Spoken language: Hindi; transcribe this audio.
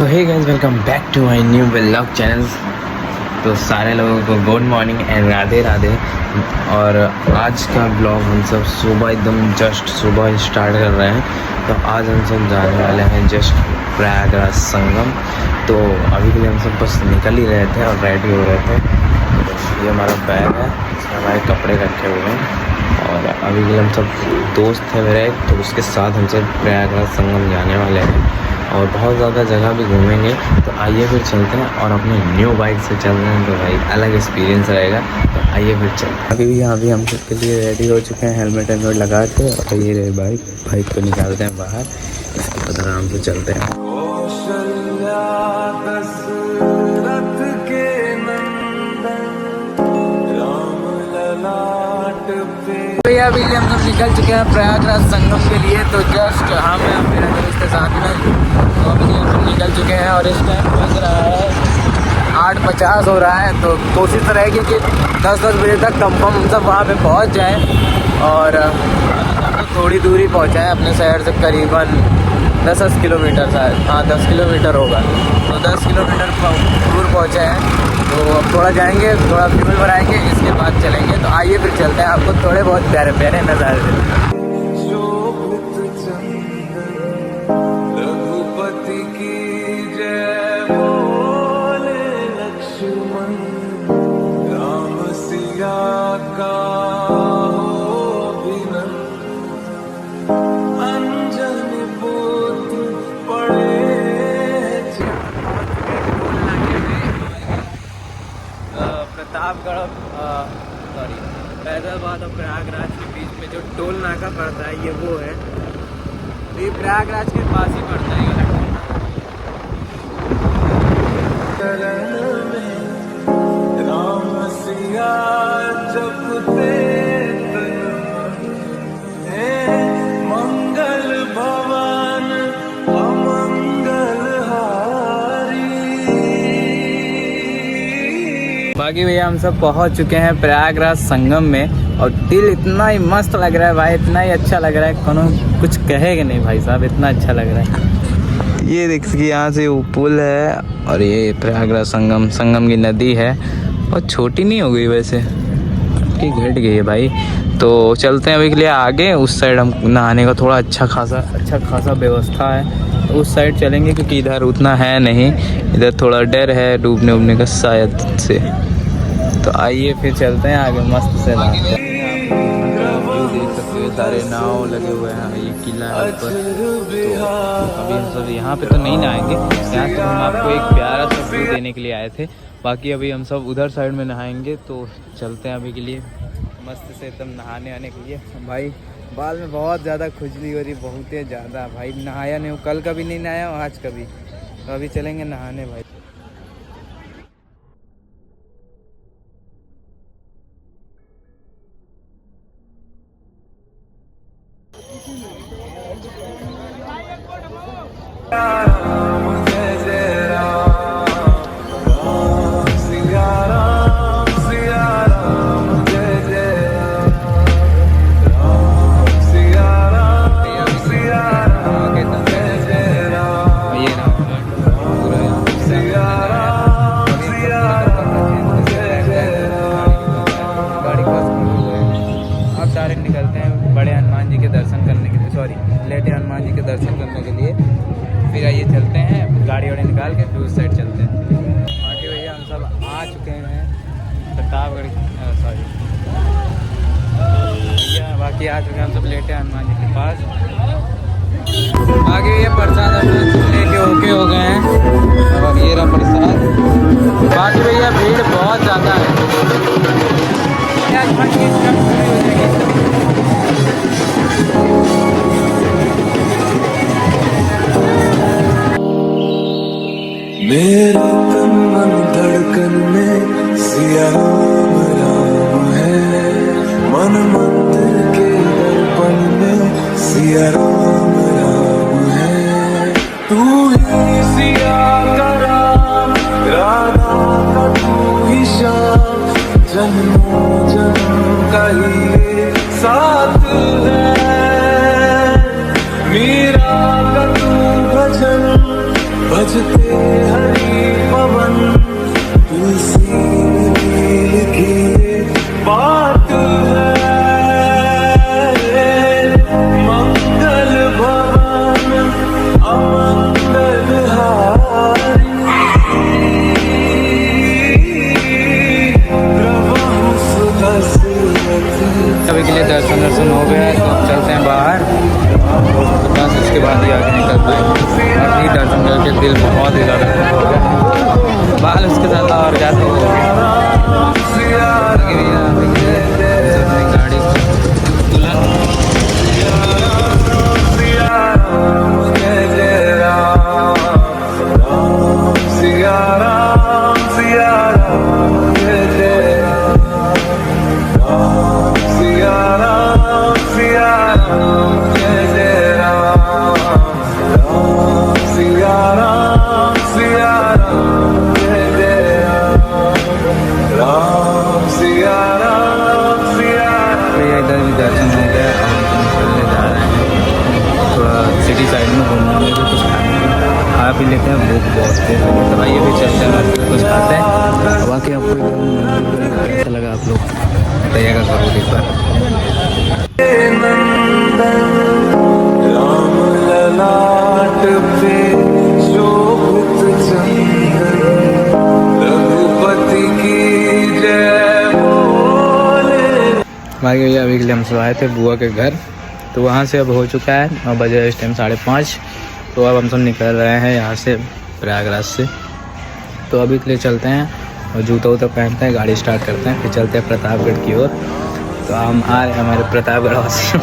तो hey guys, welcome back to my new vlog channel. तो सारे लोगों को good morning and Radhe Radhe. और आज का ब्लॉग हम सब सुबह एकदम जस्ट सुबह स्टार्ट कर रहे हैं। तो आज हम सब जाने वाले हैं जस्ट प्रयागराज संगम। तो अभी के लिए हम सब बस निकल ही रहे थे और रेडी हो रहे थे। तो ये हमारा बैग है, इसमें हमारे कपड़े रखे हुए हैं। और अभी के लिए हम सब दोस्त थे मेरे, तो उसके साथ हम सब प्रयागराज संगम जाने वाले हैं और बहुत ज़्यादा जगह भी घूमेंगे। तो आइए फिर चलते हैं और अपनी न्यू बाइक से चल रहे हैं, तो भाई अलग एक्सपीरियंस रहेगा। तो आइए फिर चलते हैं। अभी यहाँ भी हम सबके लिए रेडी हो चुके हैं, हेलमेट वेलमेट लगा के। और ये रहे बाइक को निकालते हैं बाहर, इसके बाद आराम से चलते हैं। भैया अभी हम सब निकल चुके हैं प्रयागराज संगम के लिए। तो जस्ट मैं मेरा दोस्त के साथ में, तो अभी हम सब निकल चुके हैं और इस टाइम बज रहा है 8:50 हो रहा है। तो कोशिश रहेगी कि 10 बजे तक कंफर्म हम सब वहाँ पे पहुँच जाएँ। और थोड़ी दूरी पहुँचा है अपने शहर से, करीबन 10 किलोमीटर शायद, हाँ 10 किलोमीटर होगा। तो 10 किलोमीटर दूर पहुँचे हैं। तो अब थोड़ा जाएंगे, थोड़ा फ्यूल भराएंगे, इसके बाद चलेंगे। तो आइए फिर चलते हैं, आपको थोड़े बहुत प्यारे प्यारे नज़ारे देते हैं। प्रतापगढ़ फैजाबाद और प्रयागराज के बीच में जो टोल नाका पड़ता है, ये वो है। तो ये प्रयागराज के पास ही पड़ता है ये बाकी भैया हम सब पहुंच चुके हैं प्रयागराज संगम में। और दिल इतना ही मस्त लग रहा है भाई, इतना ही अच्छा लग रहा है, कोनो कुछ कहेगा नहीं भाई साहब, इतना अच्छा लग रहा है। ये देखिए यहाँ से वो पुल है और ये प्रयागराज संगम की नदी है। और छोटी नहीं हो गई वैसे, कि घट गई है भाई। तो चलते हैं अभी के लिए आगे। उस साइड हम नहाने का थोड़ा अच्छा खासा व्यवस्था है, तो उस साइड चलेंगे क्योंकि इधर उतना है नहीं। इधर थोड़ा डर है डूबने उबने का शायद से। तो आइए फिर चलते हैं आगे, मस्त से नहाते हैं। देख सकते हो सारे नाव लगे हुए हैं, ये किला है ऊपर। तो अभी हम सब यहाँ पे तो नहीं नहाएंगे, यहाँ से हम आपको एक प्यारा सा व्यू देने के लिए आए थे। बाकी अभी हम सब उधर साइड में नहाएंगे। तो चलते हैं अभी के लिए मस्त से एकदम नहाने आने के लिए। भाई बाल में बहुत ज़्यादा खुजली हो रही, बहुत ही ज़्यादा भाई। नहाया नहीं हूँ, कल कभी नहीं नहाया हूँ, आज कभी। तो अभी चलेंगे नहाने भाई। लेटे हनुमान जी के दर्शन करने के लिए। फिर आइए चलते हैं, गाड़ी वाड़ी निकाल के फिर उस साइड चलते हैं। बाकी भैया हम सब आ चुके हैं प्रतापगढ़, सॉरी भैया बाकी आ चुके हैं हम सब लेटे हनुमान जी के पास। बाकी भैया प्रसाद हम लेके ओके हो गए हैं। अब ये रहा प्रसाद। बाकी भैया भीड़ बहुत ज़्यादा है। मेरे तन मन धड़कन में सिया राम है, मन मंदिर के दर्पण में सिया राम है। तू ही सिया का राम, राधा का तू ही श्याम, जन्मों जन्म का ही साथ है। मीरा का तू भजन बजते हरी पवन तुलसी नील की बात है, मंगल भवन अमंगल हारी, प्रभु सुदर्शन। अभी के लिए दर्शन हो गया है, तो अब चलते हैं बाहर, बस इसके बाद ही आगे निकल पाएंगे। अभी दर्शन करके दिल बहुत ही ज़्यादा खुश हो गया। बाल उसके साथ और जाते हो गाड़ी दर्शन हो गया। चलने जा रहे हैं थोड़ा सिटी साइड में घूमने में, भी कुछ खा पी लेते हैं, भूख बहुत तेज लगी। तो आइए भी चलते हैं, कुछ खाते हैं। बाकी आपको कैसा लगा आप लोग बताइएगा जरूर एक बार। राम ललाट पे शोभित चंदन, रघुपति की जय बोले। बाकी भैया अभी के लिए हम सब आए थे बुआ के घर, तो वहाँ से अब हो चुका है 9 बजे, इस टाइम 5:30। तो अब हम सब निकल रहे हैं यहाँ से प्रयागराज से। तो अभी के लिए चलते हैं और जूता वूता पहनते हैं, गाड़ी स्टार्ट करते हैं, फिर चलते हैं प्रतापगढ़ की ओर। तो हम आ रहे हैं हमारे प्रतापगढ़ वासी